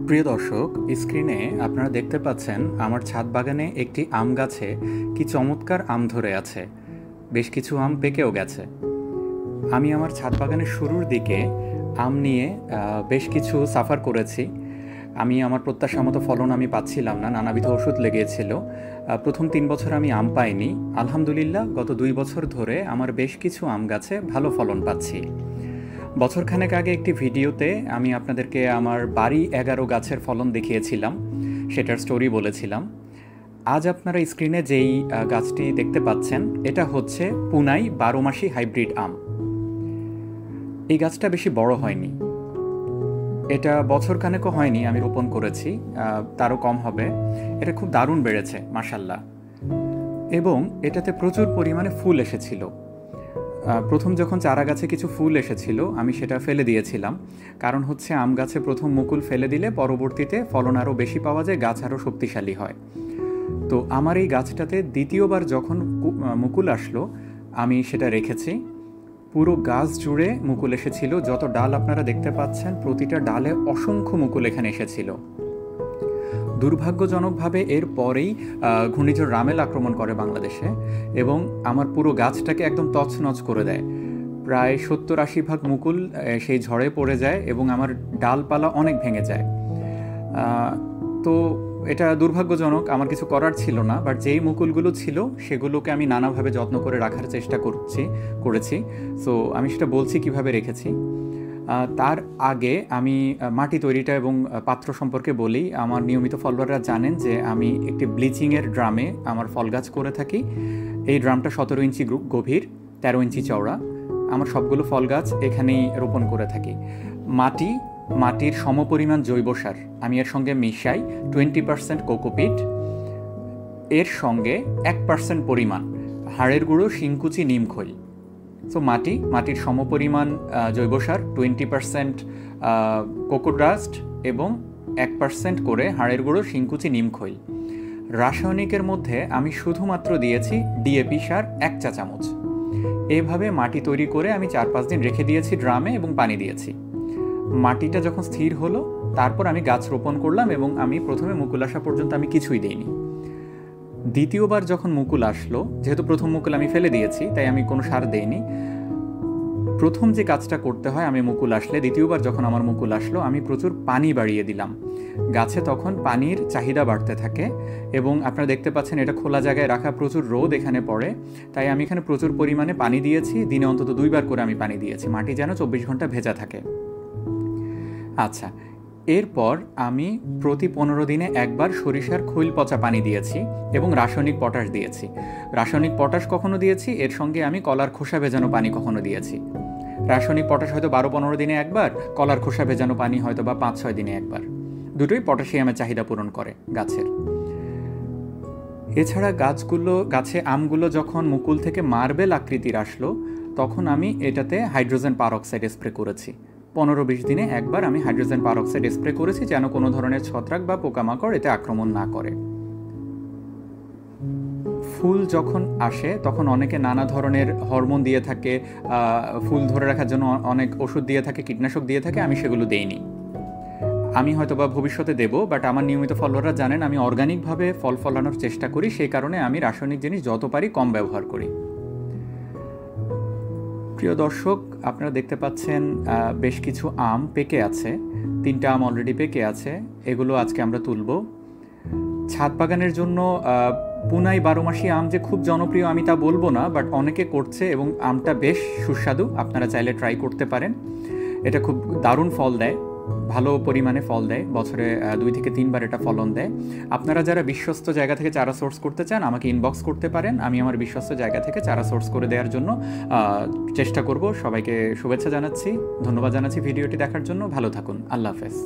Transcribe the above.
প্রিয় দর্শক, স্ক্রিনে আপনারা দেখতে পাচ্ছেন আমার ছাদ বাগানে একটি আম গাছে কি চমৎকার আম ধরে আছে। বেশ কিছু আম পেকেও গেছে। আমি আমার ছাদ বাগানের শুরুর দিকে আম নিয়ে বেশ কিছু সাফার করেছি। আমি আমার প্রত্যাশা মতো ফলন আমি পাচ্ছিলাম না, নানাবিধ ওষুধ লেগেছিল। প্রথম ৩ বছর আমি আম পাইনি। আলহামদুলিল্লাহ গত ২ বছর ধরে আমার বেশ কিছু আম গাছে ভালো ফলন পাচ্ছি। বছরখানেক আগে একটি ভিডিওতে আমি আপনাদেরকে আমার বাড়ি ১১ গাছের ফলন দেখিয়েছিলাম, সেটার স্টোরি বলেছিলাম। আজ আপনারা স্ক্রিনে যেই গাছটি দেখতে পাচ্ছেন এটা হচ্ছে পুনাই ১২ মাসি হাইব্রিড আম। এই গাছটা বেশি বড় হয়নি, এটা বছরখানেকও হয়নি আমি রোপণ করেছি, তারও কম হবে। এটা খুব দারুণ বেড়েছে মাশাল্লাহ, এবং এটাতে প্রচুর পরিমাণে ফুল এসেছিল। প্রথম যখন চারা গাছে কিছু ফুল এসেছিল আমি সেটা ফেলে দিয়েছিলাম, কারণ হচ্ছে আম গাছে প্রথম মুকুল ফেলে দিলে পরবর্তীতে ফলন আরও বেশি পাওয়া যায়, গাছ আরও শক্তিশালী হয়। তো আমার এই গাছটাতে দ্বিতীয়বার যখন মুকুল আসলো আমি সেটা রেখেছি। পুরো গাছ জুড়ে মুকুল এসেছিল, যত ডাল আপনারা দেখতে পাচ্ছেন প্রতিটা ডালে অসংখ্য মুকুল এখানে এসেছিল। দুর্ভাগ্যজনকভাবে এর পরেই ঘূর্ণিঝড় রামেল আক্রমণ করে বাংলাদেশে, এবং আমার পুরো গাছটাকে একদম তছনছ করে দেয়। প্রায় ৭০-৮০ ভাগ মুকুল সেই ঝড়ে পড়ে যায় এবং আমার ডালপালা অনেক ভেঙে যায়। তো এটা দুর্ভাগ্যজনক, আমার কিছু করার ছিল না। বাট যেই মুকুলগুলো ছিল সেগুলোকে আমি নানাভাবে যত্ন করে রাখার চেষ্টা করেছি। সো আমি সেটা বলছি কিভাবে রেখেছি। তার আগে আমি মাটি তৈরিটা এবং পাত্র সম্পর্কে বলি। আমার নিয়মিত ফলোয়াররা জানেন যে আমি একটি ব্লিচিংয়ের ড্রামে আমার ফল গাছ করে থাকি। এই ড্রামটা ১৭ ইঞ্চি গভীর, ১৩ ইঞ্চি চওড়া। আমার সবগুলো ফল গাছ এখানেই রোপণ করে থাকি। মাটির সমপরিমাণ জৈব সার আমি এর সঙ্গে মিশাই 20% কোকোপিট, এর সঙ্গে 1% পরিমাণ হাড়ের গুঁড়ো, শিংকুচি, নিমখৈল। সো মাটির সমপরিমাণ জৈব সার, 20% কোকোডাস্ট এবং 1% করে হাড়ের গুঁড়ো, শিংকুচি, নিমখৈল। রাসায়নিকের মধ্যে আমি শুধুমাত্র দিয়েছি ডিএপি সার 1 চা চামচ। এভাবে মাটি তৈরি করে আমি ৪-৫ দিন রেখে দিয়েছি ড্রামে এবং পানি দিয়েছি। মাটিটা যখন স্থির হলো তারপর আমি গাছ রোপণ করলাম, এবং আমি প্রথমে মুকুল আসা পর্যন্ত আমি কিছুই দিইনি। দ্বিতীয়বার যখন মুকুল আসলো, যেহেতু প্রথম মুকুল আমি ফেলে দিয়েছি তাই আমি কোনো সার দেইনি। প্রথম যে কাজটা করতে হয়, আমি মুকুল আসলে দ্বিতীয়বার যখন আমার মুকুল আসলো আমি প্রচুর পানি বাড়িয়ে দিলাম গাছে। তখন পানির চাহিদা বাড়তে থাকে, এবং আপনারা দেখতে পাচ্ছেন এটা খোলা জায়গায় রাখা, প্রচুর রোদ এখানে পড়ে, তাই আমি এখানে প্রচুর পরিমাণে পানি দিয়েছি। দিনে অন্তত 2 বার করে আমি পানি দিয়েছি, মাটি যেন 24 ঘন্টা ভেজা থাকে। আচ্ছা, এরপর আমি প্রতি 15 দিনে একবার সরিষার খৈল পচা পানি দিয়েছি এবং রাসায়নিক পটাশ দিয়েছি। রাসায়নিক পটাশ কখনো দিয়েছি, এর সঙ্গে আমি কলার খোসা ভেজানো পানি কখনো দিয়েছি। রাসায়নিক পটাশ হয়তো 12-15 দিনে একবার, কলার খোসা ভেজানো পানি হয়তো বা 5-6 দিনে একবার। দুটোই পটাশিয়ামের চাহিদা পূরণ করে গাছের। এছাড়া গাছে আমগুলো যখন মুকুল থেকে মার্বেল আকৃতির আসলো তখন আমি এটাতে হাইড্রোজেন পারঅক্সাইড স্প্রে করেছি। 15-20 দিনে একবার আমি হাইড্রোজেন পারঅক্সাইড স্প্রে করেছি, যেন কোনো ধরনের ছত্রাক বা পোকামাকড় এতে আক্রমণ না করে। ফুল যখন আসে তখন অনেকে নানা ধরনের হরমোন দিয়ে থাকে, ফুল ধরে রাখার জন্য অনেক ওষুধ দিয়ে থাকে, কীটনাশক দিয়ে থাকে। আমি সেগুলো দেইনি। আমি হয়তো বা ভবিষ্যতে দেব, বাট আমার নিয়মিত ফলোয়াররা জানেন আমি অর্গানিকভাবে ফল ফলানোর চেষ্টা করি, সেই কারণে আমি রাসায়নিক জিনিস যত পারি কম ব্যবহার করি। প্রিয় দর্শক, আপনারা দেখতে পাচ্ছেন বেশ কিছু আম পেকে আছে। 3টা আম অলরেডি পেকে আছে, এগুলো আজকে আমরা তুলব। ছাদ বাগানের জন্য পুনাই 12 মাসি আম যে খুব জনপ্রিয় আমি তা বলবো না, বাট অনেকে করছে এবং আমটা বেশ সুস্বাদু। আপনারা চাইলে ট্রাই করতে পারেন। এটা খুব দারুণ ফল দেয়, ভালো পরিমাণে ফল দেয়, বছরে 2 থেকে 3 বার এটা ফলন দেয়। আপনারা যারা বিশ্বস্ত জায়গা থেকে চারা সোর্স করতে চান আমাকে ইনবক্স করতে পারেন, আমি আমার বিশ্বস্ত জায়গা থেকে চারা সোর্স করে দেওয়ার জন্য চেষ্টা করব। সবাইকে শুভেচ্ছা জানাচ্ছি, ধন্যবাদ জানাচ্ছি ভিডিওটি দেখার জন্য। ভালো থাকুন, আল্লাহ হাফেজ।